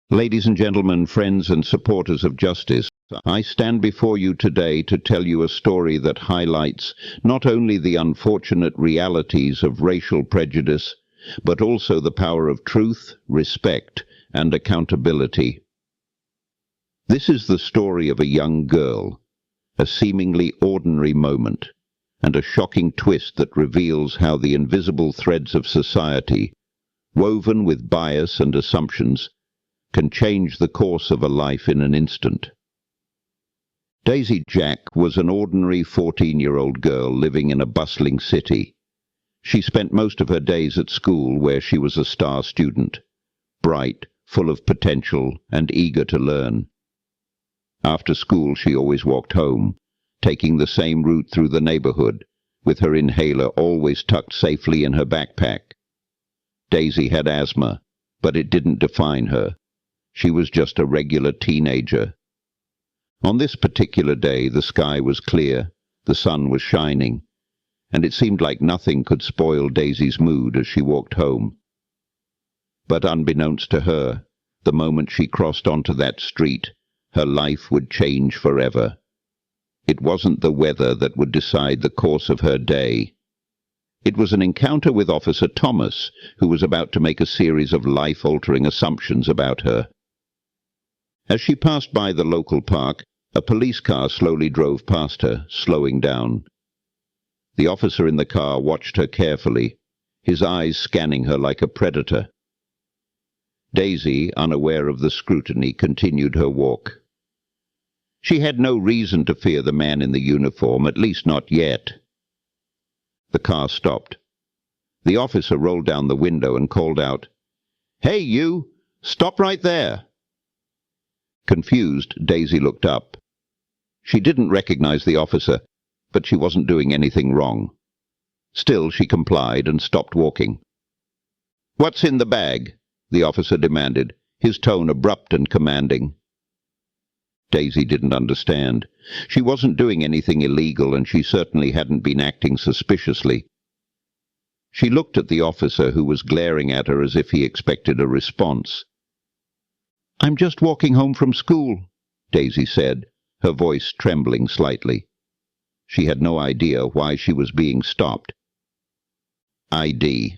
Ladies and gentlemen, friends and supporters of justice, I stand before you today to tell you a story that highlights not only the unfortunate realities of racial prejudice, but also the power of truth, respect, and accountability. This is the story of a young girl, a seemingly ordinary moment, and a shocking twist that reveals how the invisible threads of society, woven with bias and assumptions, can change the course of a life in an instant. Daisy Jack was an ordinary 14-year-old girl living in a bustling city. She spent most of her days at school, where she was a star student, bright, full of potential, and eager to learn. After school, she always walked home, taking the same route through the neighborhood, with her inhaler always tucked safely in her backpack. Daisy had asthma, but it didn't define her. She was just a regular teenager. On this particular day, the sky was clear, the sun was shining, and it seemed like nothing could spoil Daisy's mood as she walked home. But unbeknownst to her, the moment she crossed onto that street, her life would change forever. It wasn't the weather that would decide the course of her day. It was an encounter with Officer Thomas, who was about to make a series of life-altering assumptions about her. As she passed by the local park, a police car slowly drove past her, slowing down. The officer in the car watched her carefully, his eyes scanning her like a predator. Daisy, unaware of the scrutiny, continued her walk. She had no reason to fear the man in the uniform, at least not yet. The car stopped. The officer rolled down the window and called out, "Hey, you! Stop right there!" Confused, Daisy looked up. She didn't recognize the officer, but she wasn't doing anything wrong. Still, she complied and stopped walking. "What's in the bag?" the officer demanded, his tone abrupt and commanding. Daisy didn't understand. She wasn't doing anything illegal, and she certainly hadn't been acting suspiciously. She looked at the officer, who was glaring at her as if he expected a response. "I'm just walking home from school," Daisy said, her voice trembling slightly. She had no idea why she was being stopped. "ID.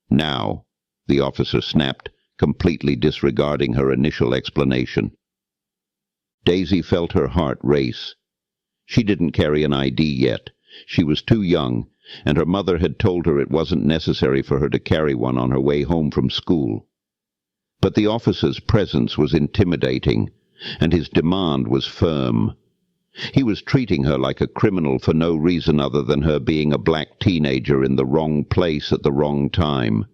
Now," the officer snapped, completely disregarding her initial explanation. Daisy felt her heart race. She didn't carry an ID yet. She was too young, and her mother had told her it wasn't necessary for her to carry one on her way home from school. But the officer's presence was intimidating, and his demand was firm. He was treating her like a criminal for no reason other than her being a black teenager in the wrong place at the wrong time.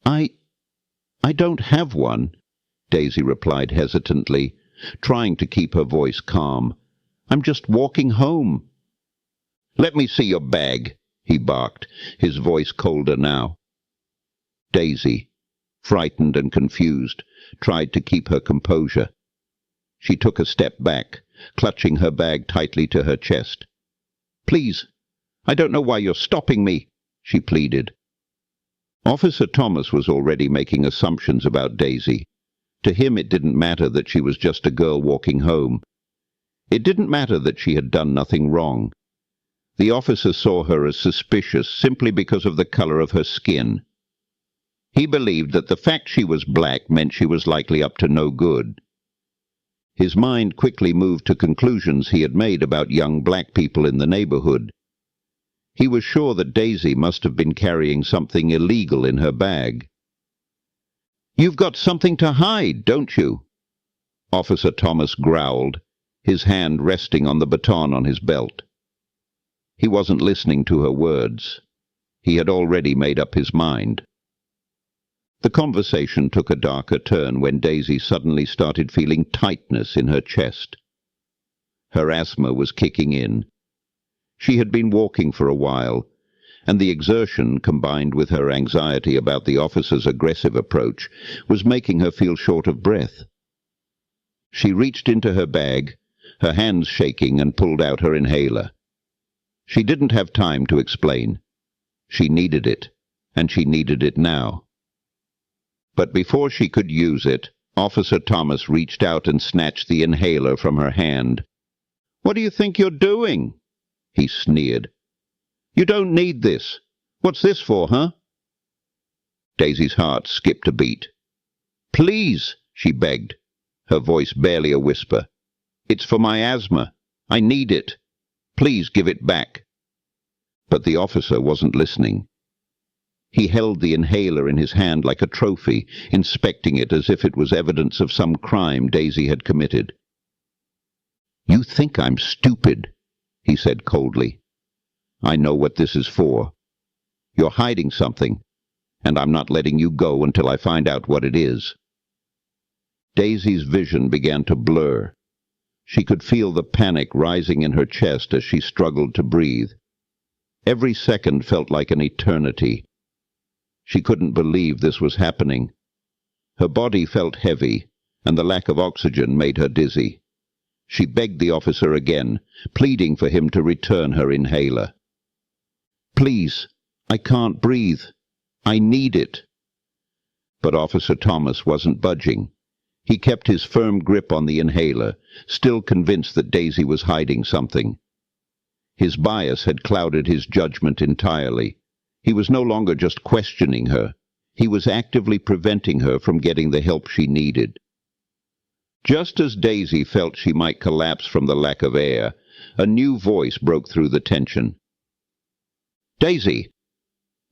I don't have one," Daisy replied hesitantly, trying to keep her voice calm. "I'm just walking home." "Let me see your bag," he barked, his voice colder now. Daisy, frightened and confused, tried to keep her composure. She took a step back, clutching her bag tightly to her chest. "Please, I don't know why you're stopping me," she pleaded. Officer Thomas was already making assumptions about Daisy. To him it didn't matter that she was just a girl walking home. It didn't matter that she had done nothing wrong. The officer saw her as suspicious simply because of the color of her skin. He believed that the fact she was black meant she was likely up to no good. His mind quickly moved to conclusions he had made about young black people in the neighborhood. He was sure that Daisy must have been carrying something illegal in her bag. "You've got something to hide, don't you?" Officer Thomas growled, his hand resting on the baton on his belt. He wasn't listening to her words. He had already made up his mind. The conversation took a darker turn when Daisy suddenly started feeling tightness in her chest. Her asthma was kicking in. She had been walking for a while, and the exertion, combined with her anxiety about the officer's aggressive approach, was making her feel short of breath. She reached into her bag, her hands shaking, and pulled out her inhaler. She didn't have time to explain. She needed it, and she needed it now. But before she could use it, Officer Thomas reached out and snatched the inhaler from her hand. "What do you think you're doing?" he sneered. "You don't need this. What's this for, huh?" Daisy's heart skipped a beat. "Please," she begged, her voice barely a whisper. "It's for my asthma. I need it. Please give it back." But the officer wasn't listening. He held the inhaler in his hand like a trophy, inspecting it as if it was evidence of some crime Daisy had committed. "You think I'm stupid," he said coldly. "I know what this is for. You're hiding something, and I'm not letting you go until I find out what it is." Daisy's vision began to blur. She could feel the panic rising in her chest as she struggled to breathe. Every second felt like an eternity. She couldn't believe this was happening. Her body felt heavy, and the lack of oxygen made her dizzy. She begged the officer again, pleading for him to return her inhaler. "Please, I can't breathe. I need it." But Officer Thomas wasn't budging. He kept his firm grip on the inhaler, still convinced that Daisy was hiding something. His bias had clouded his judgment entirely. He was no longer just questioning her. He was actively preventing her from getting the help she needed. Just as Daisy felt she might collapse from the lack of air, a new voice broke through the tension. "Daisy,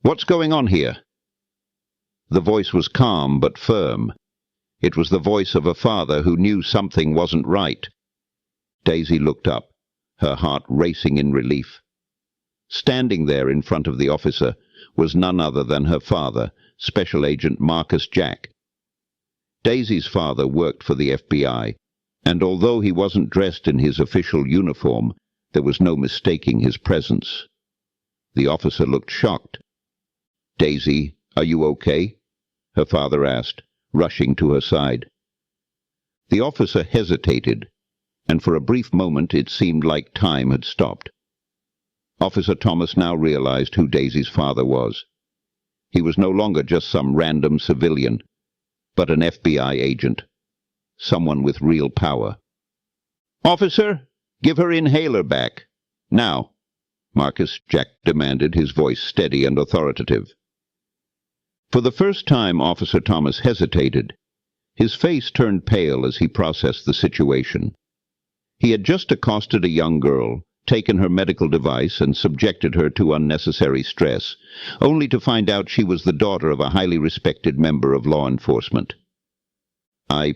what's going on here?" The voice was calm but firm. It was the voice of a father who knew something wasn't right. Daisy looked up, her heart racing in relief. Standing there in front of the officer was none other than her father, Special Agent Marcus Jack. Daisy's father worked for the FBI, and although he wasn't dressed in his official uniform, there was no mistaking his presence. The officer looked shocked. "Daisy, are you okay?" her father asked, rushing to her side. The officer hesitated, and for a brief moment it seemed like time had stopped. Officer Thomas now realized who Daisy's father was. He was no longer just some random civilian, but an FBI agent, someone with real power. "Officer, give her inhaler back. Now," Marcus Jack demanded, his voice steady and authoritative. For the first time, Officer Thomas hesitated. His face turned pale as he processed the situation. He had just accosted a young girl, taken her medical device and subjected her to unnecessary stress, only to find out she was the daughter of a highly respected member of law enforcement. I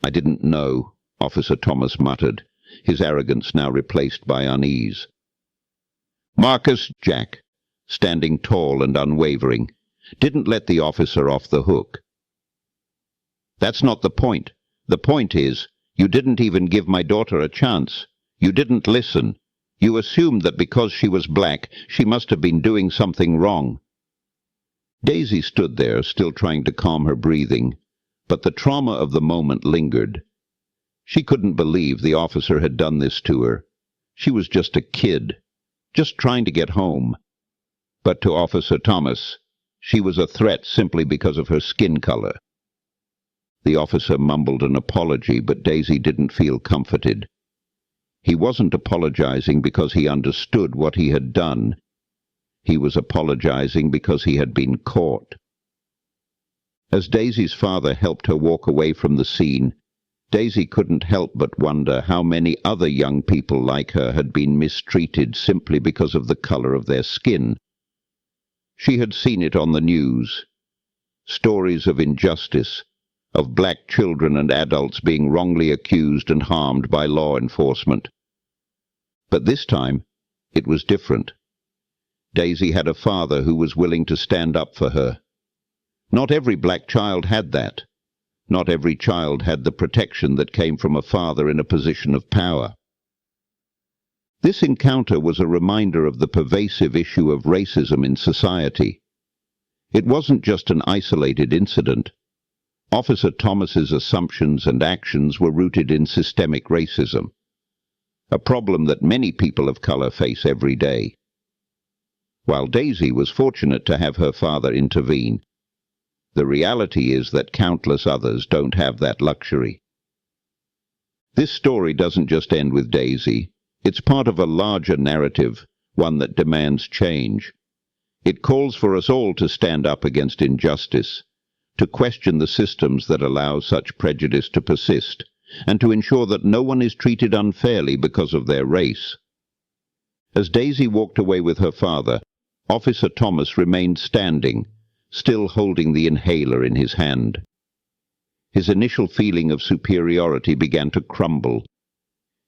didn't know," Officer Thomas muttered, his arrogance now replaced by unease. Marcus Jack, standing tall and unwavering, didn't let the officer off the hook. "That's not the point. The point is, you didn't even give my daughter a chance. You didn't listen. You assumed that because she was black, she must have been doing something wrong." Daisy stood there, still trying to calm her breathing, but the trauma of the moment lingered. She couldn't believe the officer had done this to her. She was just a kid, just trying to get home. But to Officer Thomas, she was a threat simply because of her skin color. The officer mumbled an apology, but Daisy didn't feel comforted. He wasn't apologizing because he understood what he had done. He was apologizing because he had been caught. As Daisy's father helped her walk away from the scene, Daisy couldn't help but wonder how many other young people like her had been mistreated simply because of the color of their skin. She had seen it on the news. Stories of injustice, of black children and adults being wrongly accused and harmed by law enforcement. But this time, it was different. Daisy had a father who was willing to stand up for her. Not every black child had that. Not every child had the protection that came from a father in a position of power. This encounter was a reminder of the pervasive issue of racism in society. It wasn't just an isolated incident. Officer Thomas's assumptions and actions were rooted in systemic racism, a problem that many people of color face every day. While Daisy was fortunate to have her father intervene, The reality is that countless others don't have that luxury. This story doesn't just end with Daisy. It's part of a larger narrative, one that demands change. It calls for us all to stand up against injustice, to question the systems that allow such prejudice to persist, and to ensure that no one is treated unfairly because of their race. As Daisy walked away with her father, Officer Thomas remained standing, still holding the inhaler in his hand. His initial feeling of superiority began to crumble.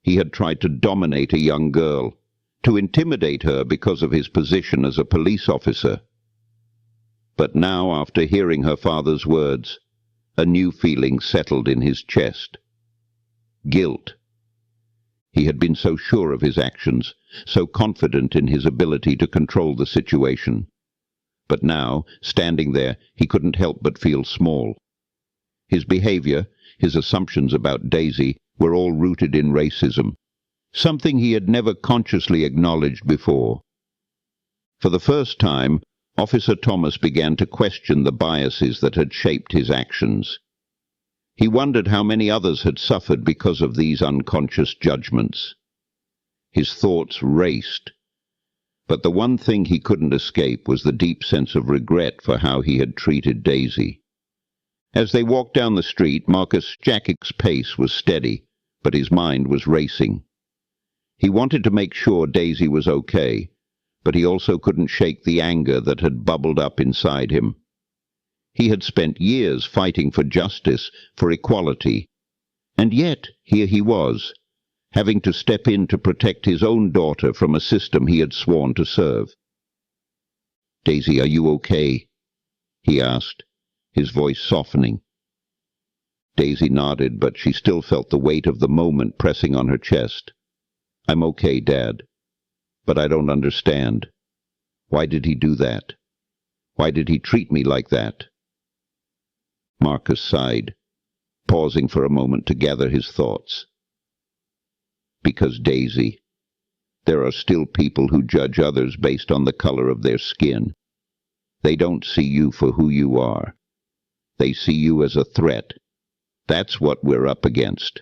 He had tried to dominate a young girl, to intimidate her because of his position as a police officer. But now, after hearing her father's words, a new feeling settled in his chest. Guilt. He had been so sure of his actions, so confident in his ability to control the situation. But now, standing there, he couldn't help but feel small. His behavior, his assumptions about Daisy, were all rooted in racism, something he had never consciously acknowledged before. For the first time, Officer Thomas began to question the biases that had shaped his actions. He wondered how many others had suffered because of these unconscious judgments. His thoughts raced. But the one thing he couldn't escape was the deep sense of regret for how he had treated Daisy. As they walked down the street, Marcus Jack's pace was steady, but his mind was racing. He wanted to make sure Daisy was okay, but he also couldn't shake the anger that had bubbled up inside him. He had spent years fighting for justice, for equality, and yet here he was, having to step in to protect his own daughter from a system he had sworn to serve. "Daisy, are you okay?" he asked, his voice softening. Daisy nodded, but she still felt the weight of the moment pressing on her chest. "I'm okay, Dad. But I don't understand. Why did he do that? Why did he treat me like that?" Marcus sighed, pausing for a moment to gather his thoughts. "Because, Daisy, there are still people who judge others based on the color of their skin. They don't see you for who you are. They see you as a threat. That's what we're up against."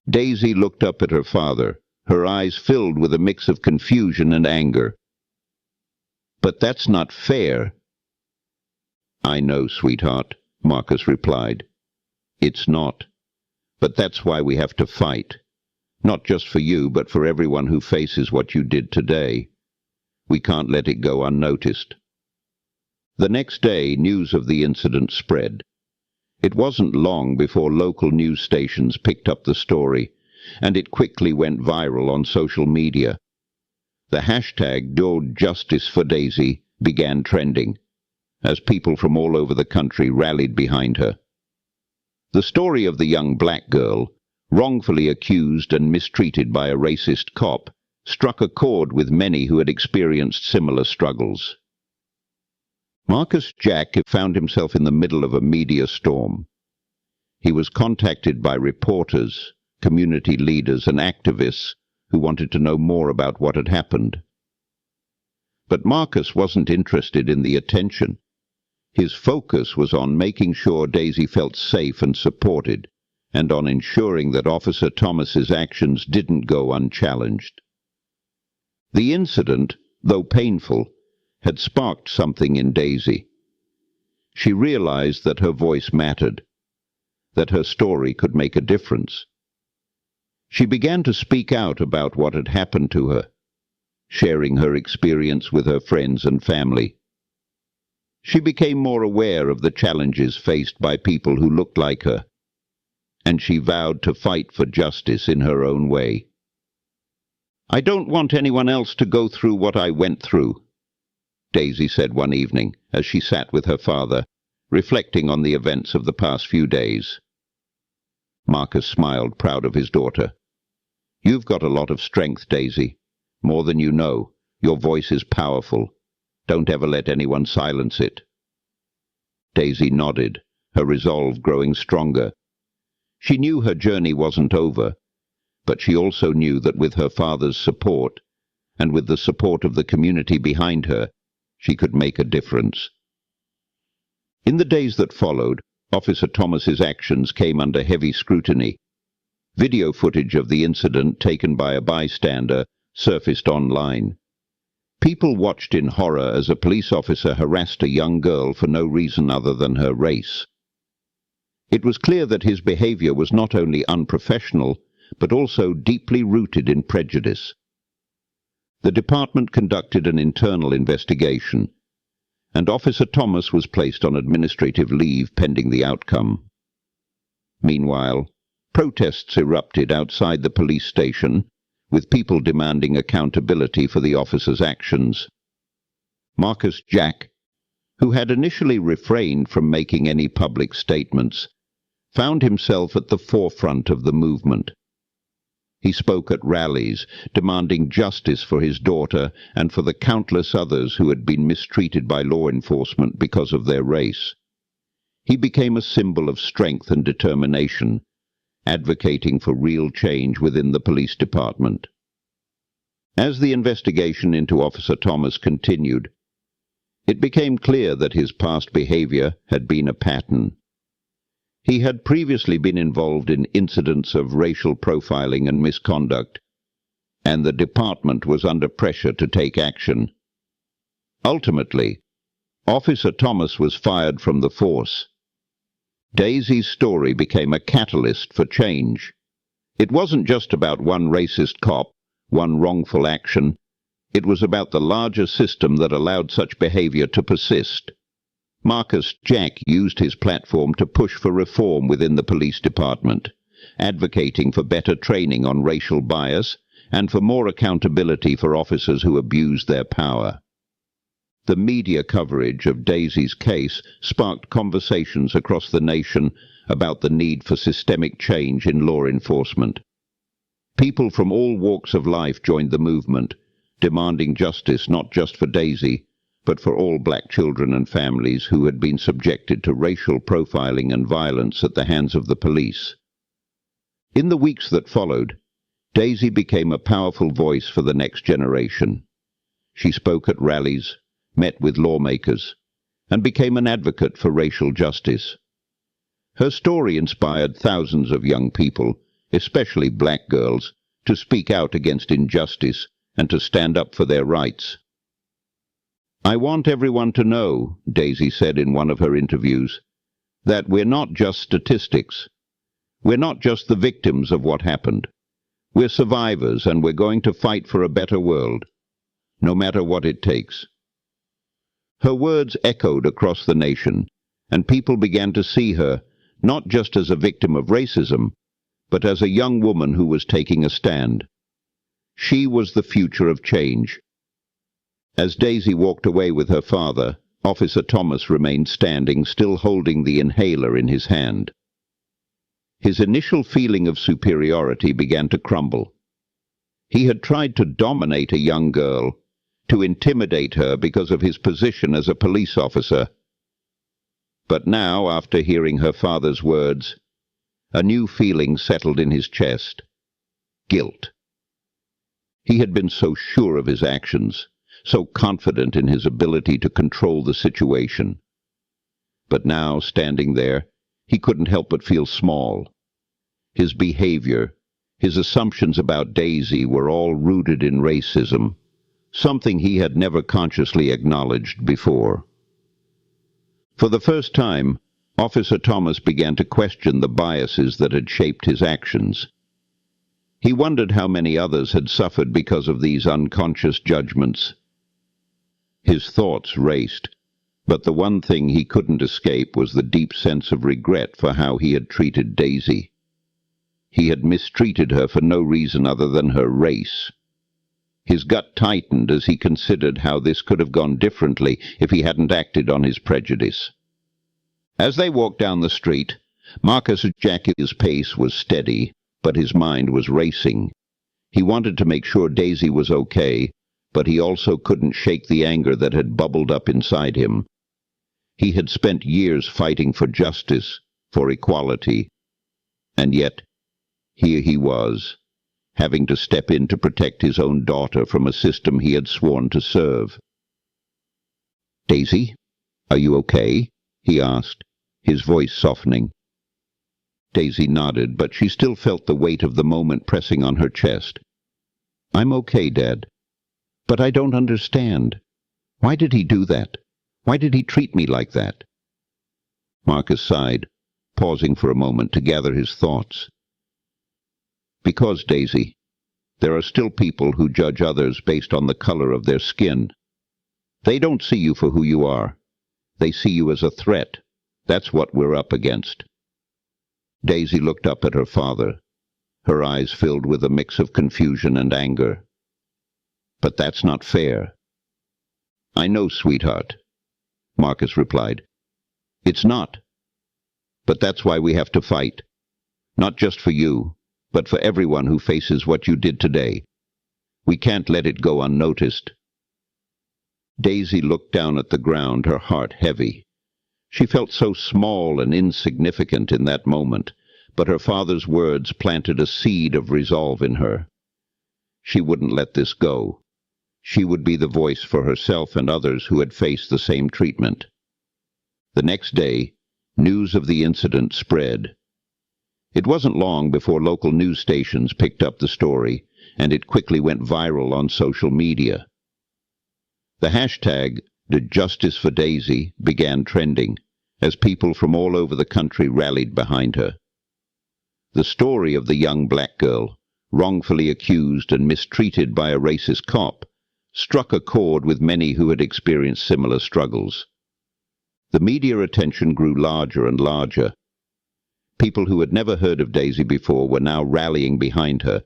Daisy looked up at her father, her eyes filled with a mix of confusion and anger. "But that's not fair." "I know, sweetheart," Marcus replied. "It's not. But that's why we have to fight. Not just for you, but for everyone who faces what you did today. We can't let it go unnoticed." The next day, news of the incident spread. It wasn't long before local news stations picked up the story, and it quickly went viral on social media. The hashtag #DoJusticeForDaisy began trending, as people from all over the country rallied behind her. The story of the young black girl, wrongfully accused and mistreated by a racist cop, struck a chord with many who had experienced similar struggles. Marcus Jack found himself in the middle of a media storm. He was contacted by reporters, community leaders, and activists who wanted to know more about what had happened. But Marcus wasn't interested in the attention. His focus was on making sure Daisy felt safe and supported, and on ensuring that Officer Thomas's actions didn't go unchallenged. The incident, though painful, had sparked something in Daisy. She realized that her voice mattered, that her story could make a difference. She began to speak out about what had happened to her, sharing her experience with her friends and family. She became more aware of the challenges faced by people who looked like her, and she vowed to fight for justice in her own way. "I don't want anyone else to go through what I went through," Daisy said one evening as she sat with her father, reflecting on the events of the past few days. Marcus smiled, proud of his daughter. "You've got a lot of strength, Daisy. More than you know. Your voice is powerful. Don't ever let anyone silence it." Daisy nodded, her resolve growing stronger. She knew her journey wasn't over, but she also knew that with her father's support, and with the support of the community behind her, she could make a difference. In the days that followed, Officer Thomas's actions came under heavy scrutiny. Video footage of the incident taken by a bystander surfaced online. People watched in horror as a police officer harassed a young girl for no reason other than her race. It was clear that his behavior was not only unprofessional, but also deeply rooted in prejudice. The department conducted an internal investigation, and Officer Thomas was placed on administrative leave pending the outcome. Meanwhile, protests erupted outside the police station, with people demanding accountability for the officer's actions. Marcus Jack, who had initially refrained from making any public statements, found himself at the forefront of the movement. He spoke at rallies, demanding justice for his daughter and for the countless others who had been mistreated by law enforcement because of their race. He became a symbol of strength and determination, advocating for real change within the police department. As the investigation into Officer Thomas continued, it became clear that his past behavior had been a pattern. He had previously been involved in incidents of racial profiling and misconduct, and the department was under pressure to take action. Ultimately, Officer Thomas was fired from the force. Daisy's story became a catalyst for change. It wasn't just about one racist cop, one wrongful action. It was about the larger system that allowed such behavior to persist. Marcus Jack used his platform to push for reform within the police department, advocating for better training on racial bias and for more accountability for officers who abused their power. The media coverage of Daisy's case sparked conversations across the nation about the need for systemic change in law enforcement. People from all walks of life joined the movement, demanding justice not just for Daisy, but for all black children and families who had been subjected to racial profiling and violence at the hands of the police. In the weeks that followed, Daisy became a powerful voice for the next generation. She spoke at rallies, met with lawmakers, and became an advocate for racial justice. Her story inspired thousands of young people, especially black girls, to speak out against injustice and to stand up for their rights. "I want everyone to know," Daisy said in one of her interviews, "that we're not just statistics. We're not just the victims of what happened. We're survivors, and we're going to fight for a better world, no matter what it takes." Her words echoed across the nation, and people began to see her not just as a victim of racism, but as a young woman who was taking a stand. She was the future of change. As Daisy walked away with her father, Officer Thomas remained standing, still holding the inhaler in his hand. His initial feeling of superiority began to crumble. He had tried to dominate a young girl, to intimidate her because of his position as a police officer. But now, after hearing her father's words, a new feeling settled in his chest: guilt. He had been so sure of his actions, so confident in his ability to control the situation. But now, standing there, he couldn't help but feel small. His behavior, his assumptions about Daisy were all rooted in racism, something he had never consciously acknowledged before. For the first time, Officer Thomas began to question the biases that had shaped his actions. He wondered how many others had suffered because of these unconscious judgments. His thoughts raced, but the one thing he couldn't escape was the deep sense of regret for how he had treated Daisy. He had mistreated her for no reason other than her race. His gut tightened as he considered how this could have gone differently if he hadn't acted on his prejudice. As they walked down the street, Marcus Jack's pace was steady, but his mind was racing. He wanted to make sure Daisy was okay, but he also couldn't shake the anger that had bubbled up inside him. He had spent years fighting for justice, for equality, and yet here he was, having to step in to protect his own daughter from a system he had sworn to serve. "Daisy, are you okay?" he asked, his voice softening. Daisy nodded, but she still felt the weight of the moment pressing on her chest. "I'm okay, Dad. But I don't understand. Why did he do that? Why did he treat me like that?" Marcus sighed, pausing for a moment to gather his thoughts. "Because, Daisy, there are still people who judge others based on the color of their skin. They don't see you for who you are. They see you as a threat. That's what we're up against." Daisy looked up at her father, her eyes filled with a mix of confusion and anger. "But that's not fair." "I know, sweetheart," Marcus replied. "It's not. But that's why we have to fight. Not just for you, but for everyone who faces what you did today. We can't let it go unnoticed." Daisy looked down at the ground, her heart heavy. She felt so small and insignificant in that moment, but her father's words planted a seed of resolve in her. She wouldn't let this go. She would be the voice for herself and others who had faced the same treatment. The next day, news of the incident spread. It wasn't long before local news stations picked up the story, and it quickly went viral on social media. The hashtag #Justice for Daisy began trending as people from all over the country rallied behind her. The story of the young black girl, wrongfully accused and mistreated by a racist cop, struck a chord with many who had experienced similar struggles. The media attention grew larger and larger. People who had never heard of Daisy before were now rallying behind her,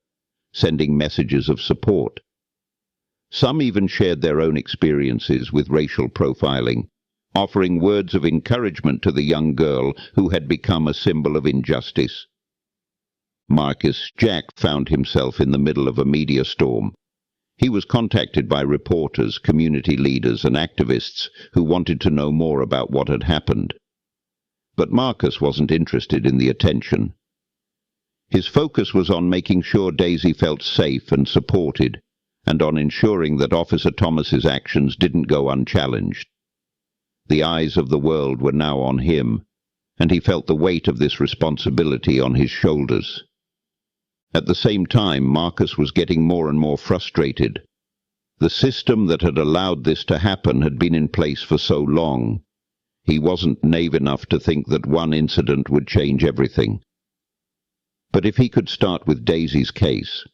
sending messages of support. Some even shared their own experiences with racial profiling, offering words of encouragement to the young girl who had become a symbol of injustice. Marcus Jack found himself in the middle of a media storm. He was contacted by reporters, community leaders, and activists who wanted to know more about what had happened. But Marcus wasn't interested in the attention. His focus was on making sure Daisy felt safe and supported, and on ensuring that Officer Thomas's actions didn't go unchallenged. The eyes of the world were now on him, and he felt the weight of this responsibility on his shoulders. At the same time, Marcus was getting more and more frustrated. The system that had allowed this to happen had been in place for so long. He wasn't naive enough to think that one incident would change everything. But if he could start with Daisy's case,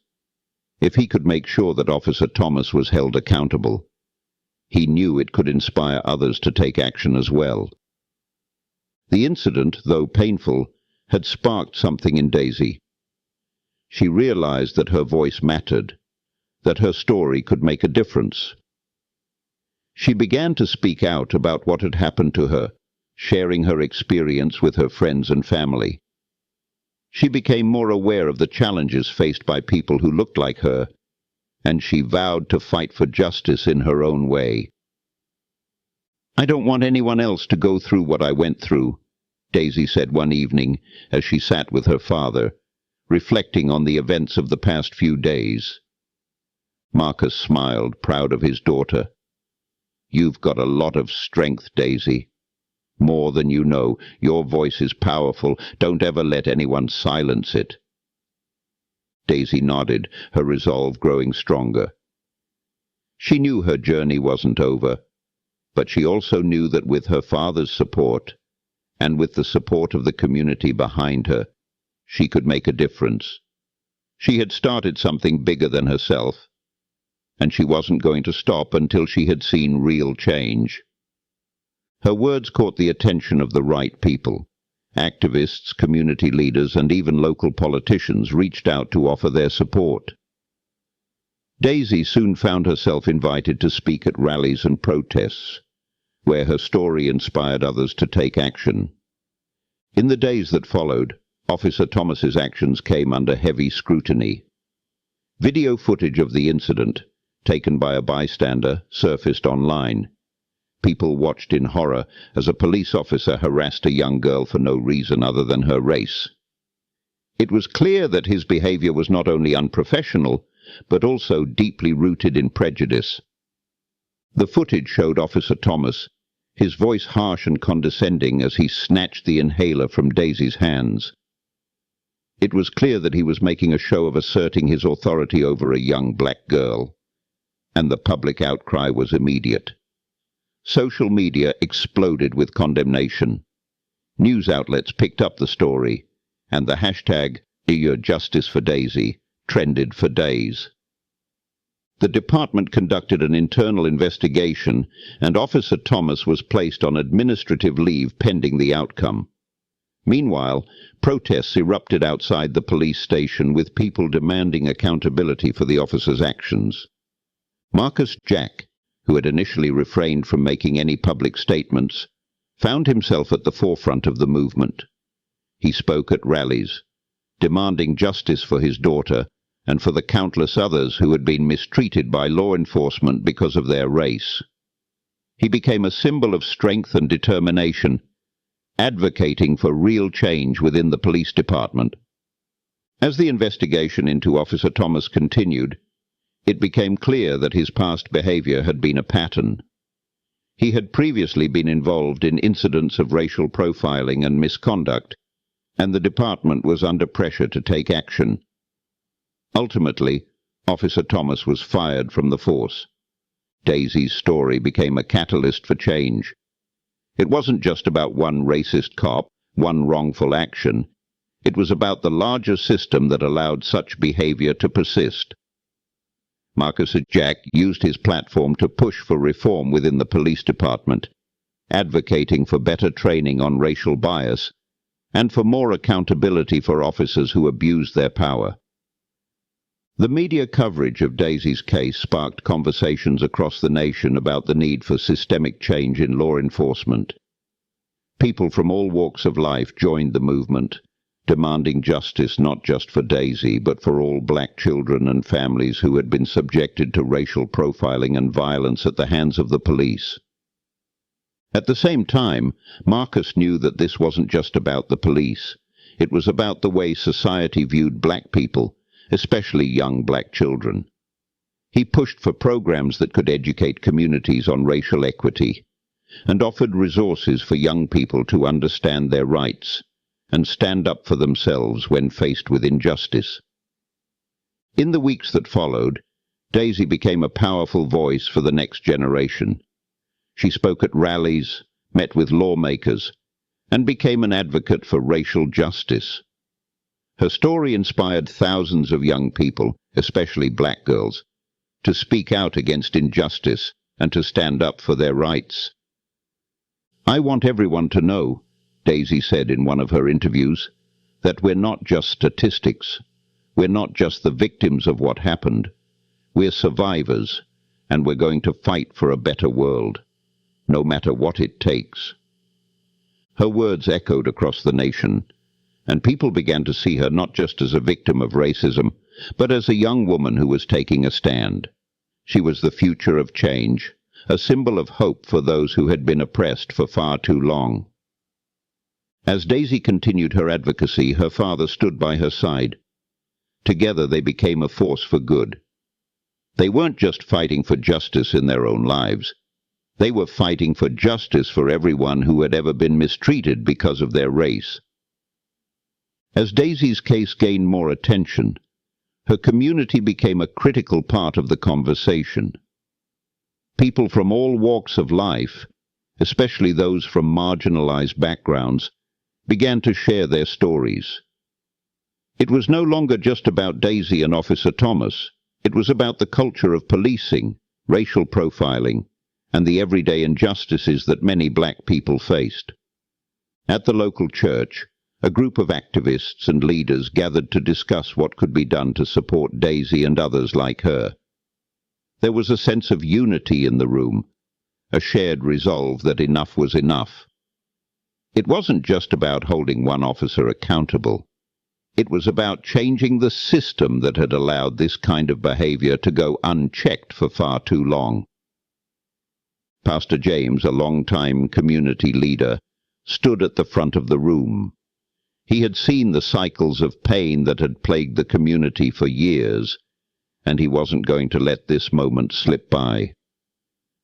if he could make sure that Officer Thomas was held accountable, he knew it could inspire others to take action as well. The incident, though painful, had sparked something in Daisy. She realized that her voice mattered, that her story could make a difference. She began to speak out about what had happened to her, sharing her experience with her friends and family. She became more aware of the challenges faced by people who looked like her, and she vowed to fight for justice in her own way. "I don't want anyone else to go through what I went through," Daisy said one evening as she sat with her father, reflecting on the events of the past few days. Marcus smiled, proud of his daughter. "You've got a lot of strength, Daisy. More than you know. Your voice is powerful. Don't ever let anyone silence it." Daisy nodded, her resolve growing stronger. She knew her journey wasn't over, but she also knew that with her father's support, and with the support of the community behind her, she could make a difference. She had started something bigger than herself, and she wasn't going to stop until she had seen real change. Her words caught the attention of the right people. Activists, community leaders, and even local politicians reached out to offer their support. Daisy soon found herself invited to speak at rallies and protests, where her story inspired others to take action. In the days that followed, Officer Thomas's actions came under heavy scrutiny. Video footage of the incident, taken by a bystander, surfaced online. People watched in horror as a police officer harassed a young girl for no reason other than her race. It was clear that his behavior was not only unprofessional, but also deeply rooted in prejudice. The footage showed Officer Thomas, his voice harsh and condescending as he snatched the inhaler from Daisy's hands. It was clear that he was making a show of asserting his authority over a young black girl, and the public outcry was immediate. Social media exploded with condemnation. News outlets picked up the story, and the hashtag #Justice for Daisy trended for days. The department conducted an internal investigation, and Officer Thomas was placed on administrative leave pending the outcome. Meanwhile, protests erupted outside the police station with people demanding accountability for the officer's actions. Marcus Jack, who had initially refrained from making any public statements, found himself at the forefront of the movement. He spoke at rallies, demanding justice for his daughter and for the countless others who had been mistreated by law enforcement because of their race. He became a symbol of strength and determination, advocating for real change within the police department. As the investigation into Officer Thomas continued, it became clear that his past behavior had been a pattern. He had previously been involved in incidents of racial profiling and misconduct, and the department was under pressure to take action. Ultimately, Officer Thomas was fired from the force. Daisy's story became a catalyst for change. It wasn't just about one racist cop, one wrongful action. It was about the larger system that allowed such behavior to persist. Marcus Jack used his platform to push for reform within the police department, advocating for better training on racial bias and for more accountability for officers who abused their power. The media coverage of Daisy's case sparked conversations across the nation about the need for systemic change in law enforcement. People from all walks of life joined the movement, demanding justice not just for Daisy, but for all black children and families who had been subjected to racial profiling and violence at the hands of the police. At the same time, Marcus knew that this wasn't just about the police. It was about the way society viewed black people, especially young black children. He pushed for programs that could educate communities on racial equity, and offered resources for young people to understand their rights and stand up for themselves when faced with injustice. In the weeks that followed, Daisy became a powerful voice for the next generation. She spoke at rallies, met with lawmakers, and became an advocate for racial justice. Her story inspired thousands of young people, especially black girls, to speak out against injustice and to stand up for their rights. "I want everyone to know," Daisy said in one of her interviews, "that we're not just statistics. We're not just the victims of what happened. We're survivors, and we're going to fight for a better world, no matter what it takes." Her words echoed across the nation, and people began to see her not just as a victim of racism, but as a young woman who was taking a stand. She was the future of change, a symbol of hope for those who had been oppressed for far too long. As Daisy continued her advocacy, her father stood by her side. Together they became a force for good. They weren't just fighting for justice in their own lives. They were fighting for justice for everyone who had ever been mistreated because of their race. As Daisy's case gained more attention, her community became a critical part of the conversation. People from all walks of life, especially those from marginalized backgrounds, began to share their stories. It was no longer just about Daisy and Officer Thomas. It was about the culture of policing, racial profiling, and the everyday injustices that many black people faced. At the local church, a group of activists and leaders gathered to discuss what could be done to support Daisy and others like her. There was a sense of unity in the room, a shared resolve that enough was enough. It wasn't just about holding one officer accountable. It was about changing the system that had allowed this kind of behavior to go unchecked for far too long. Pastor James, a long-time community leader, stood at the front of the room. He had seen the cycles of pain that had plagued the community for years, and he wasn't going to let this moment slip by.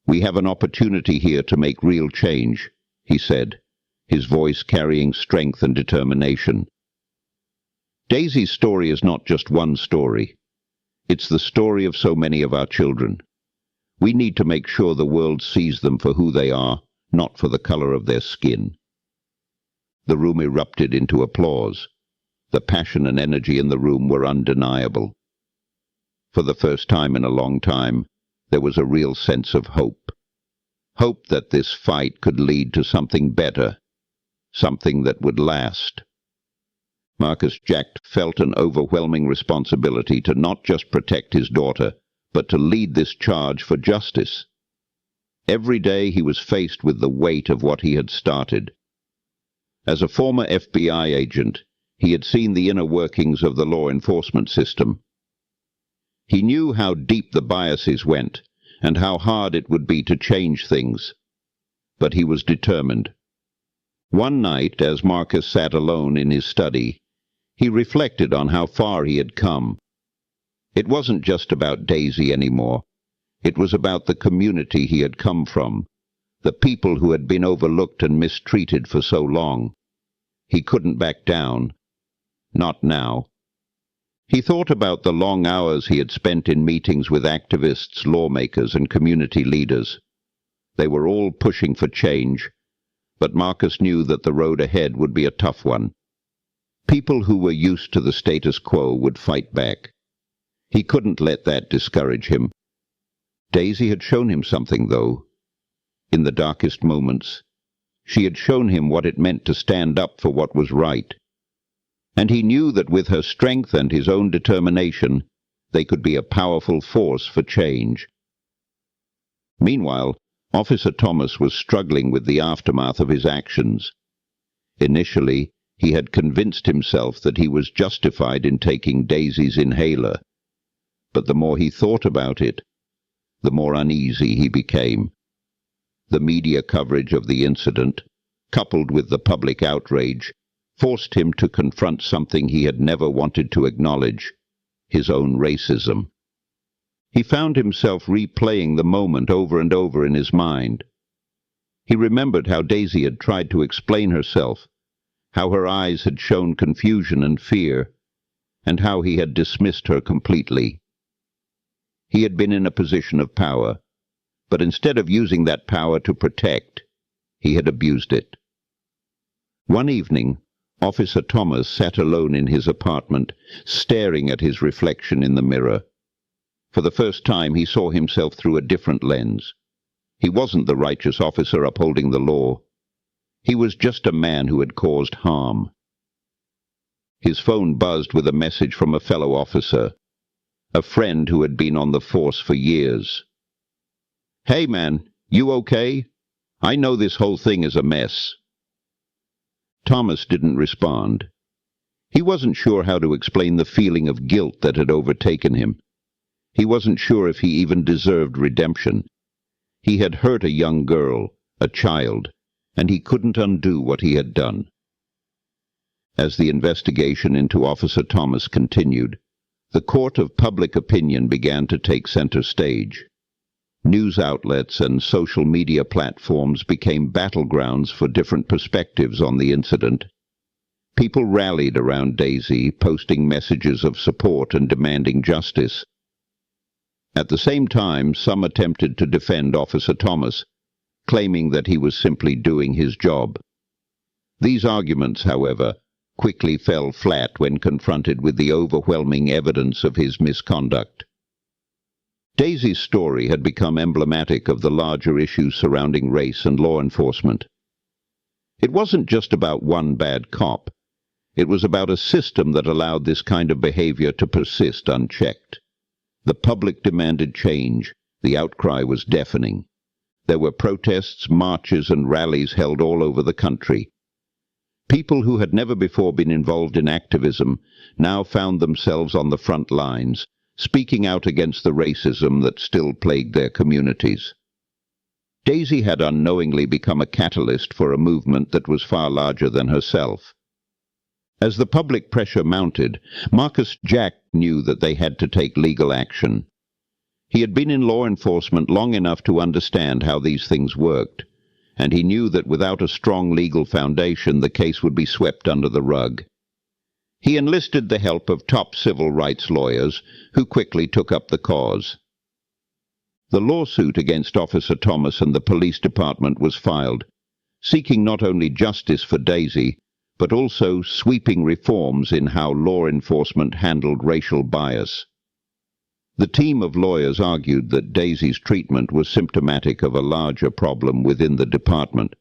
"We have an opportunity here to make real change," he said, his voice carrying strength and determination. Daisy's story is not just one story. It's the story of so many of our children. We need to make sure the world sees them for who they are, not for the color of their skin. The room erupted into applause. The passion and energy in the room were undeniable. For the first time in a long time, there was a real sense of hope. Hope that this fight could lead to something better, something that would last. Marcus Jack felt an overwhelming responsibility to not just protect his daughter, but to lead this charge for justice. Every day he was faced with the weight of what he had started. As a former FBI agent, he had seen the inner workings of the law enforcement system. He knew how deep the biases went, and how hard it would be to change things. But he was determined. One night, as Marcus sat alone in his study, he reflected on how far he had come. It wasn't just about Daisy anymore. It was about the community he had come from, the people who had been overlooked and mistreated for so long. He couldn't back down. Not now. He thought about the long hours he had spent in meetings with activists, lawmakers, and community leaders. They were all pushing for change, but Marcus knew that the road ahead would be a tough one. People who were used to the status quo would fight back. He couldn't let that discourage him. Daisy had shown him something, though. In the darkest moments, she had shown him what it meant to stand up for what was right. And he knew that with her strength and his own determination, they could be a powerful force for change. Meanwhile, Officer Thomas was struggling with the aftermath of his actions. Initially, he had convinced himself that he was justified in taking Daisy's inhaler. But the more he thought about it, the more uneasy he became. The media coverage of the incident, coupled with the public outrage, forced him to confront something he had never wanted to acknowledge, his own racism. He found himself replaying the moment over and over in his mind. He remembered how Daisy had tried to explain herself, how her eyes had shown confusion and fear, and how he had dismissed her completely. He had been in a position of power, but instead of using that power to protect, he had abused it. One evening, Officer Thomas sat alone in his apartment, staring at his reflection in the mirror. For the first time he saw himself through a different lens. He wasn't the righteous officer upholding the law. He was just a man who had caused harm. His phone buzzed with a message from a fellow officer, a friend who had been on the force for years. "Hey man, you okay? I know this whole thing is a mess." Thomas didn't respond. He wasn't sure how to explain the feeling of guilt that had overtaken him. He wasn't sure if he even deserved redemption. He had hurt a young girl, a child, and he couldn't undo what he had done. As the investigation into Officer Thomas continued, the court of public opinion began to take center stage. News outlets and social media platforms became battlegrounds for different perspectives on the incident. People rallied around Daisy, posting messages of support and demanding justice. At the same time, some attempted to defend Officer Thomas, claiming that he was simply doing his job. These arguments, however, quickly fell flat when confronted with the overwhelming evidence of his misconduct. Daisy's story had become emblematic of the larger issues surrounding race and law enforcement. It wasn't just about one bad cop. It was about a system that allowed this kind of behavior to persist unchecked. The public demanded change. The outcry was deafening. There were protests, marches, and rallies held all over the country. People who had never before been involved in activism now found themselves on the front lines, speaking out against the racism that still plagued their communities. Daisy had unknowingly become a catalyst for a movement that was far larger than herself. As the public pressure mounted, Marcus Jack knew that they had to take legal action. He had been in law enforcement long enough to understand how these things worked, and he knew that without a strong legal foundation the case would be swept under the rug. He enlisted the help of top civil rights lawyers, who quickly took up the cause. The lawsuit against Officer Thomas and the police department was filed, seeking not only justice for Daisy, but also sweeping reforms in how law enforcement handled racial bias. The team of lawyers argued that Daisy's treatment was symptomatic of a larger problem within the department,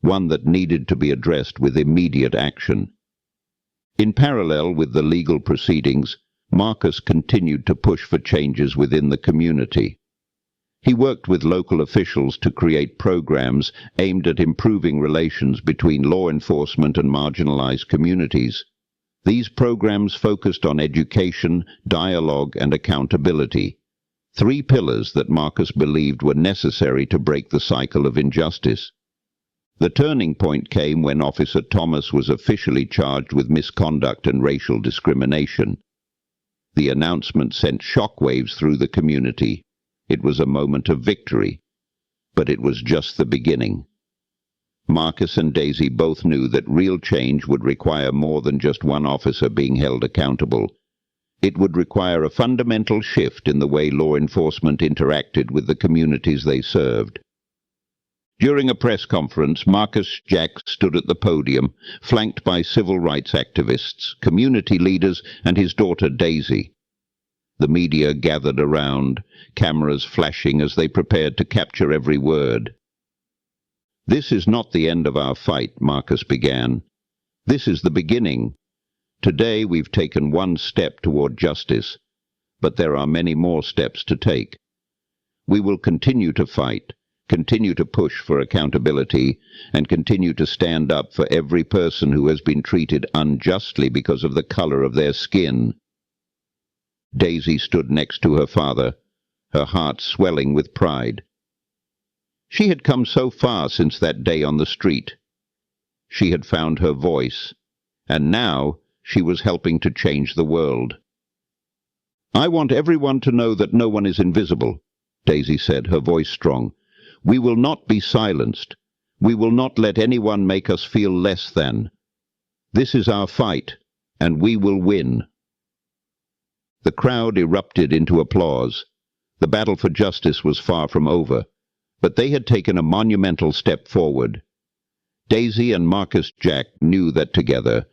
one that needed to be addressed with immediate action. In parallel with the legal proceedings, Marcus continued to push for changes within the community. He worked with local officials to create programs aimed at improving relations between law enforcement and marginalized communities. These programs focused on education, dialogue, and accountability, three pillars that Marcus believed were necessary to break the cycle of injustice. The turning point came when Officer Thomas was officially charged with misconduct and racial discrimination. The announcement sent shockwaves through the community. It was a moment of victory, but it was just the beginning. Marcus and Daisy both knew that real change would require more than just one officer being held accountable. It would require a fundamental shift in the way law enforcement interacted with the communities they served. During a press conference, Marcus Jack stood at the podium, flanked by civil rights activists, community leaders, and his daughter Daisy. The media gathered around, cameras flashing as they prepared to capture every word. "This is not the end of our fight," Marcus began. "This is the beginning. Today we've taken one step toward justice, but there are many more steps to take. We will continue to fight, continue to push for accountability, and continue to stand up for every person who has been treated unjustly because of the color of their skin." Daisy stood next to her father, her heart swelling with pride. She had come so far since that day on the street. She had found her voice, and now she was helping to change the world. "I want everyone to know that no one is invisible," Daisy said, her voice strong. "We will not be silenced. We will not let anyone make us feel less than. This is our fight, and we will win." The crowd erupted into applause. The battle for justice was far from over, but they had taken a monumental step forward. Daisy and Marcus Jack knew that together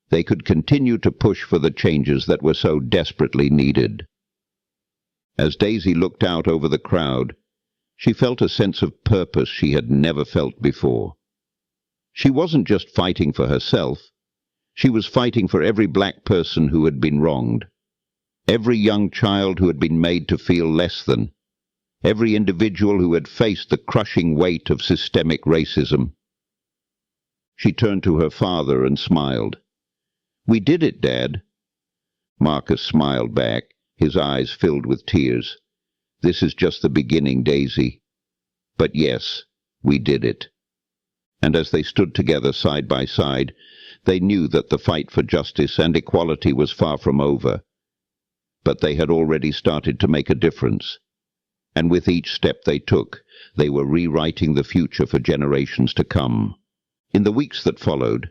they could continue to push for the changes that were so desperately needed. As Daisy looked out over the crowd, she felt a sense of purpose she had never felt before. She wasn't just fighting for herself. She was fighting for every black person who had been wronged, every young child who had been made to feel less than, every individual who had faced the crushing weight of systemic racism. She turned to her father and smiled. "We did it, Dad." Marcus smiled back, his eyes filled with tears. "This is just the beginning, Daisy. But yes, we did it." And as they stood together side by side, they knew that the fight for justice and equality was far from over. But they had already started to make a difference. And with each step they took, they were rewriting the future for generations to come. In the weeks that followed,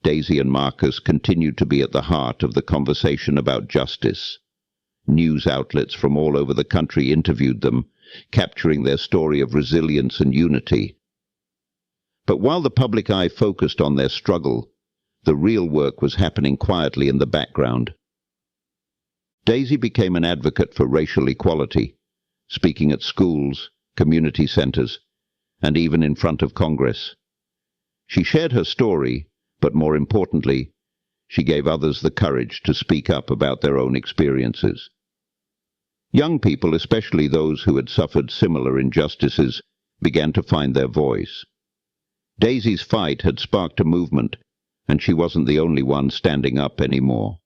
Daisy and Marcus continued to be at the heart of the conversation about justice. News outlets from all over the country interviewed them, capturing their story of resilience and unity. But while the public eye focused on their struggle, the real work was happening quietly in the background. Daisy became an advocate for racial equality, speaking at schools, community centers, and even in front of Congress. She shared her story, but more importantly, she gave others the courage to speak up about their own experiences. Young people, especially those who had suffered similar injustices, began to find their voice. Daisy's fight had sparked a movement, and she wasn't the only one standing up anymore.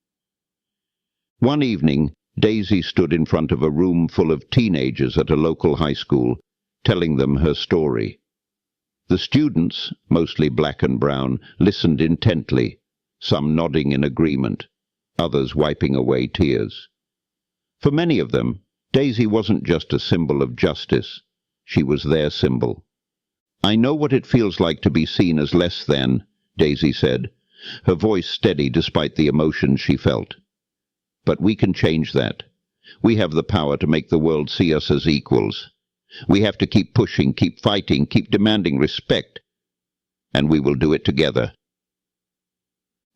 One evening, Daisy stood in front of a room full of teenagers at a local high school, telling them her story. The students, mostly black and brown, listened intently, some nodding in agreement, others wiping away tears. For many of them, Daisy wasn't just a symbol of justice. She was their symbol. "I know what it feels like to be seen as less than," Daisy said, her voice steady despite the emotions she felt. "But we can change that. We have the power to make the world see us as equals. We have to keep pushing, keep fighting, keep demanding respect. And we will do it together."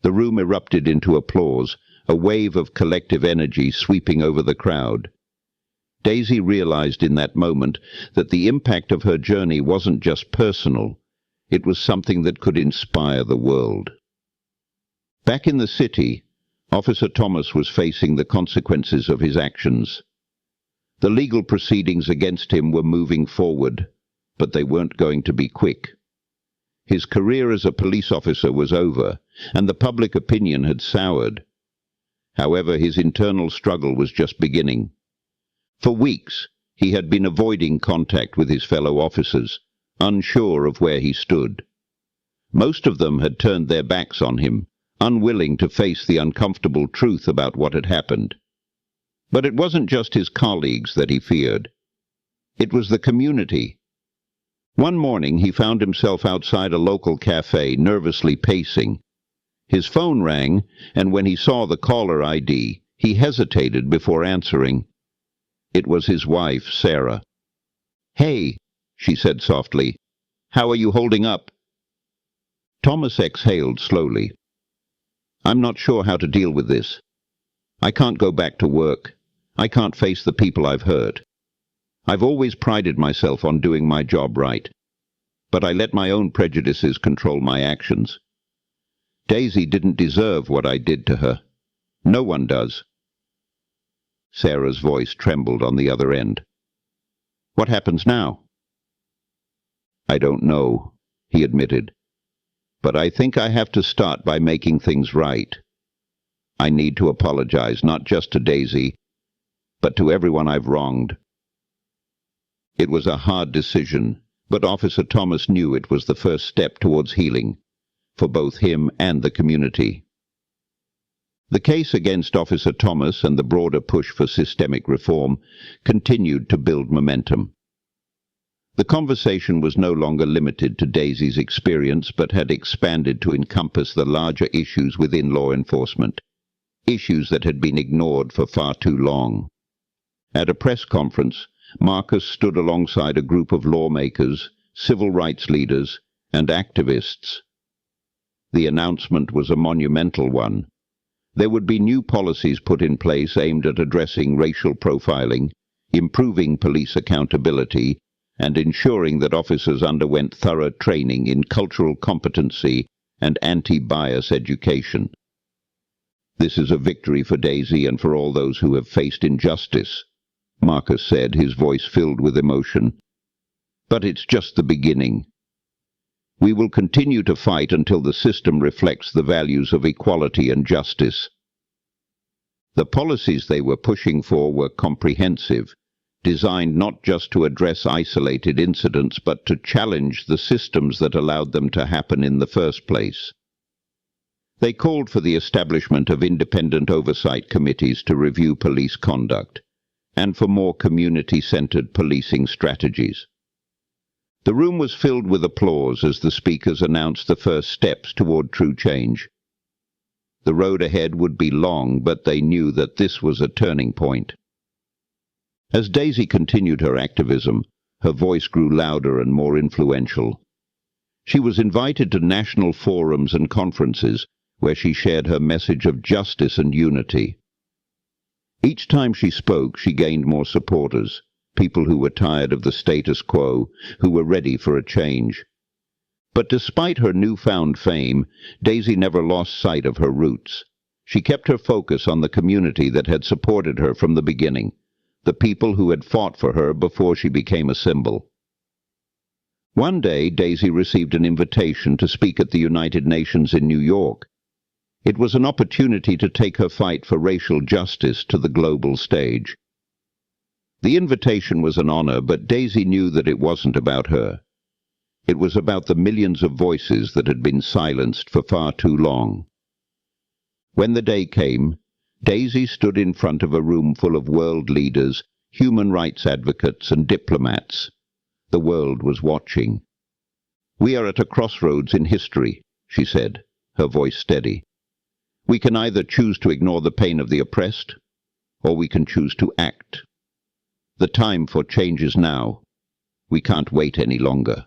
The room erupted into applause, a wave of collective energy sweeping over the crowd. Daisy realized in that moment that the impact of her journey wasn't just personal, it was something that could inspire the world. Back in the city, Officer Thomas was facing the consequences of his actions. The legal proceedings against him were moving forward, but they weren't going to be quick. His career as a police officer was over, and the public opinion had soured. However, his internal struggle was just beginning. For weeks, he had been avoiding contact with his fellow officers, unsure of where he stood. Most of them had turned their backs on him, unwilling to face the uncomfortable truth about what had happened. But it wasn't just his colleagues that he feared. It was the community. One morning he found himself outside a local cafe, nervously pacing. His phone rang, and when he saw the caller ID, he hesitated before answering. It was his wife, Sarah. "Hey," she said softly. "How are you holding up?" Thomas exhaled slowly. "I'm not sure how to deal with this. I can't go back to work. I can't face the people I've hurt. I've always prided myself on doing my job right, but I let my own prejudices control my actions. Daisy didn't deserve what I did to her. No one does." Sarah's voice trembled on the other end. "What happens now?" "I don't know," he admitted. "But I think I have to start by making things right. I need to apologize, not just to Daisy, but to everyone I've wronged." It was a hard decision, but Officer Thomas knew it was the first step towards healing, for both him and the community. The case against Officer Thomas and the broader push for systemic reform continued to build momentum. The conversation was no longer limited to Daisy's experience, but had expanded to encompass the larger issues within law enforcement, issues that had been ignored for far too long. At a press conference, Marcus stood alongside a group of lawmakers, civil rights leaders, and activists. The announcement was a monumental one. There would be new policies put in place aimed at addressing racial profiling, improving police accountability, and ensuring that officers underwent thorough training in cultural competency and anti-bias education. "This is a victory for Daisy and for all those who have faced injustice," Marcus said, his voice filled with emotion. "But it's just the beginning. We will continue to fight until the system reflects the values of equality and justice." The policies they were pushing for were comprehensive, designed not just to address isolated incidents, but to challenge the systems that allowed them to happen in the first place. They called for the establishment of independent oversight committees to review police conduct, and for more community-centered policing strategies. The room was filled with applause as the speakers announced the first steps toward true change. The road ahead would be long, but they knew that this was a turning point. As Daisy continued her activism, her voice grew louder and more influential. She was invited to national forums and conferences where she shared her message of justice and unity. Each time she spoke, she gained more supporters, people who were tired of the status quo, who were ready for a change. But despite her newfound fame, Daisy never lost sight of her roots. She kept her focus on the community that had supported her from the beginning, the people who had fought for her before she became a symbol. One day, Daisy received an invitation to speak at the United Nations in New York. It was an opportunity to take her fight for racial justice to the global stage. The invitation was an honor, but Daisy knew that it wasn't about her. It was about the millions of voices that had been silenced for far too long. When the day came, Daisy stood in front of a room full of world leaders, human rights advocates and diplomats. The world was watching. "We are at a crossroads in history," she said, her voice steady. "We can either choose to ignore the pain of the oppressed, or we can choose to act. The time for change is now. We can't wait any longer."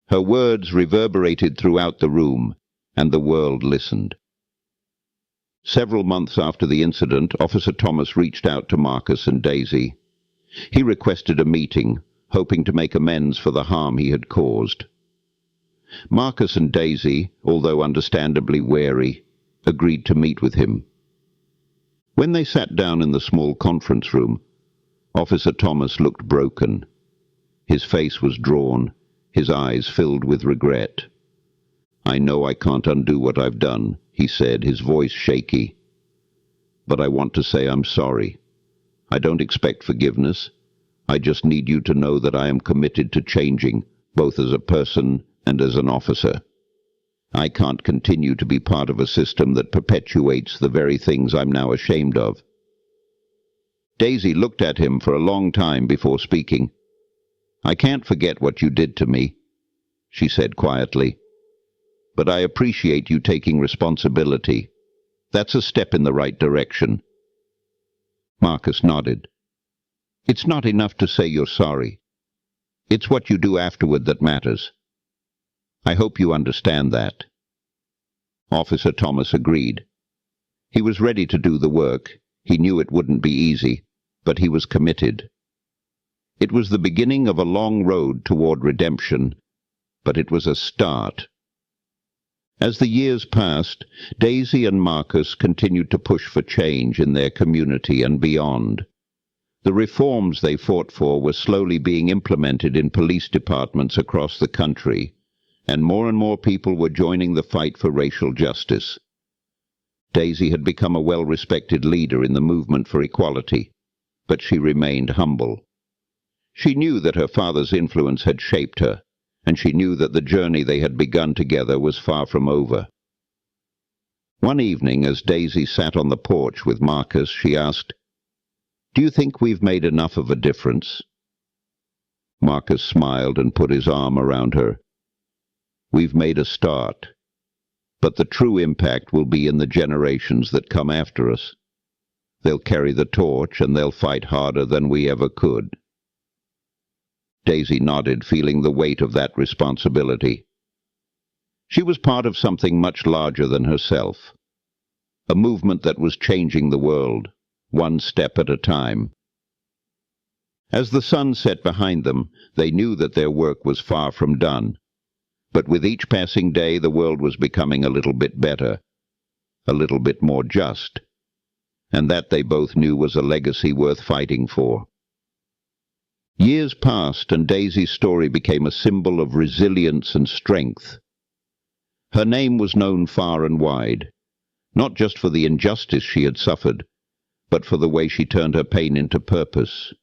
Her words reverberated throughout the room, and the world listened. Several months after the incident, Officer Thomas reached out to Marcus and Daisy. He requested a meeting, hoping to make amends for the harm he had caused. Marcus and Daisy, although understandably wary, agreed to meet with him. When they sat down in the small conference room, Officer Thomas looked broken. His face was drawn, his eyes filled with regret. "I know I can't undo what I've done," he said, his voice shaky. "But I want to say I'm sorry. I don't expect forgiveness. I just need you to know that I am committed to changing, both as a person and as an officer. I can't continue to be part of a system that perpetuates the very things I'm now ashamed of." Daisy looked at him for a long time before speaking. "I can't forget what you did to me," she said quietly. "But I appreciate you taking responsibility. That's a step in the right direction." Marcus nodded. "It's not enough to say you're sorry. It's what you do afterward that matters. I hope you understand that." Officer Thomas agreed. He was ready to do the work. He knew it wouldn't be easy, but he was committed. It was the beginning of a long road toward redemption, but it was a start. As the years passed, Daisy and Marcus continued to push for change in their community and beyond. The reforms they fought for were slowly being implemented in police departments across the country, and more people were joining the fight for racial justice. Daisy had become a well-respected leader in the movement for equality, but she remained humble. She knew that her father's influence had shaped her, and she knew that the journey they had begun together was far from over. One evening, as Daisy sat on the porch with Marcus, she asked, "Do you think we've made enough of a difference?" Marcus smiled and put his arm around her. "We've made a start, but the true impact will be in the generations that come after us. They'll carry the torch, and they'll fight harder than we ever could." Daisy nodded, feeling the weight of that responsibility. She was part of something much larger than herself, a movement that was changing the world, one step at a time. As the sun set behind them, they knew that their work was far from done. But with each passing day, the world was becoming a little bit better, a little bit more just, and that they both knew was a legacy worth fighting for. Years passed, and Daisy's story became a symbol of resilience and strength. Her name was known far and wide, not just for the injustice she had suffered, but for the way she turned her pain into purpose.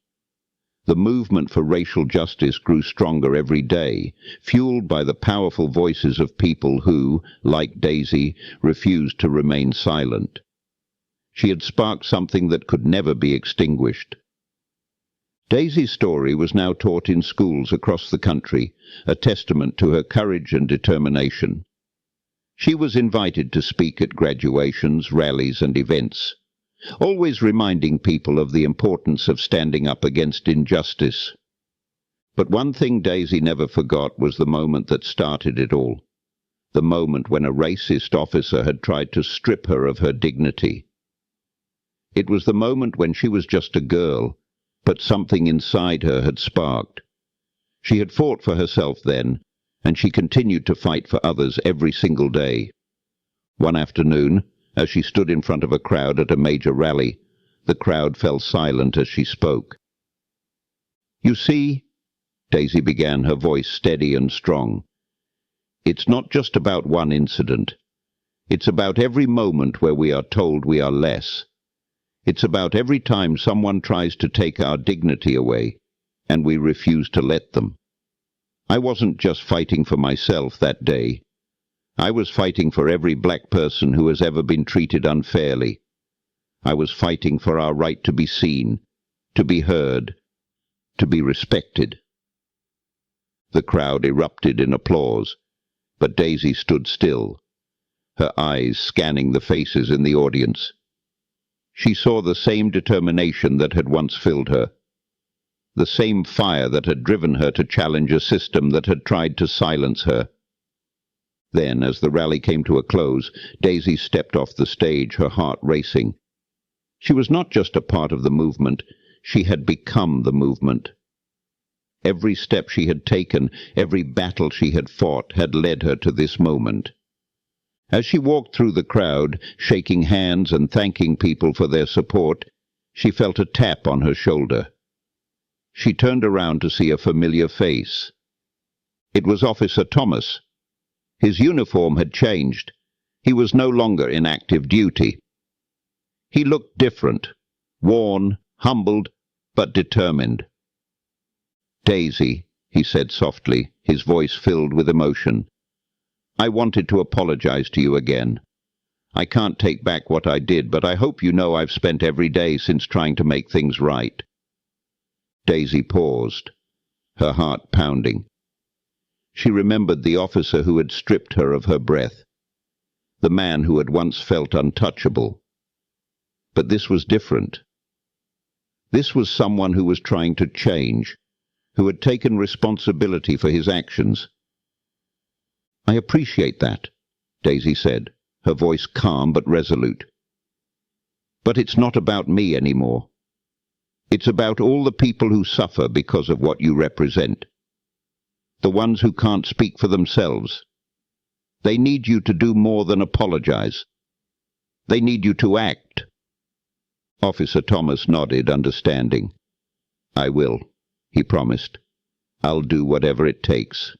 The movement for racial justice grew stronger every day, fueled by the powerful voices of people who, like Daisy, refused to remain silent. She had sparked something that could never be extinguished. Daisy's story was now taught in schools across the country, a testament to her courage and determination. She was invited to speak at graduations, rallies, and events, always reminding people of the importance of standing up against injustice. But one thing Daisy never forgot was the moment that started it all, the moment when a racist officer had tried to strip her of her dignity. It was the moment when she was just a girl, but something inside her had sparked. She had fought for herself then, and she continued to fight for others every single day. One afternoon, as she stood in front of a crowd at a major rally, the crowd fell silent as she spoke. "You see," Daisy began, her voice steady and strong, "it's not just about one incident. It's about every moment where we are told we are less. It's about every time someone tries to take our dignity away, and we refuse to let them. I wasn't just fighting for myself that day. I was fighting for every black person who has ever been treated unfairly. I was fighting for our right to be seen, to be heard, to be respected. The crowd erupted in applause, but Daisy stood still, her eyes scanning the faces in the audience. She saw the same determination that had once filled her, the same fire that had driven her to challenge a system that had tried to silence her. Then, as the rally came to a close, Daisy stepped off the stage, her heart racing. She was not just a part of the movement, she had become the movement. Every step she had taken, every battle she had fought, had led her to this moment. As she walked through the crowd, shaking hands and thanking people for their support, she felt a tap on her shoulder. She turned around to see a familiar face. It was Officer Thomas. His uniform had changed. He was no longer in active duty. He looked different, worn, humbled, but determined. "Daisy," he said softly, his voice filled with emotion, "I wanted to apologize to you again. I can't take back what I did, but I hope you know I've spent every day since trying to make things right." Daisy paused, her heart pounding. She remembered the officer who had stripped her of her breath, the man who had once felt untouchable. But this was different. This was someone who was trying to change, who had taken responsibility for his actions. "I appreciate that," Daisy said, her voice calm but resolute. "But it's not about me anymore. It's about all the people who suffer because of what you represent. The ones who can't speak for themselves. They need you to do more than apologize. They need you to act." Officer Thomas nodded, understanding. "I will," he promised. "I'll do whatever it takes."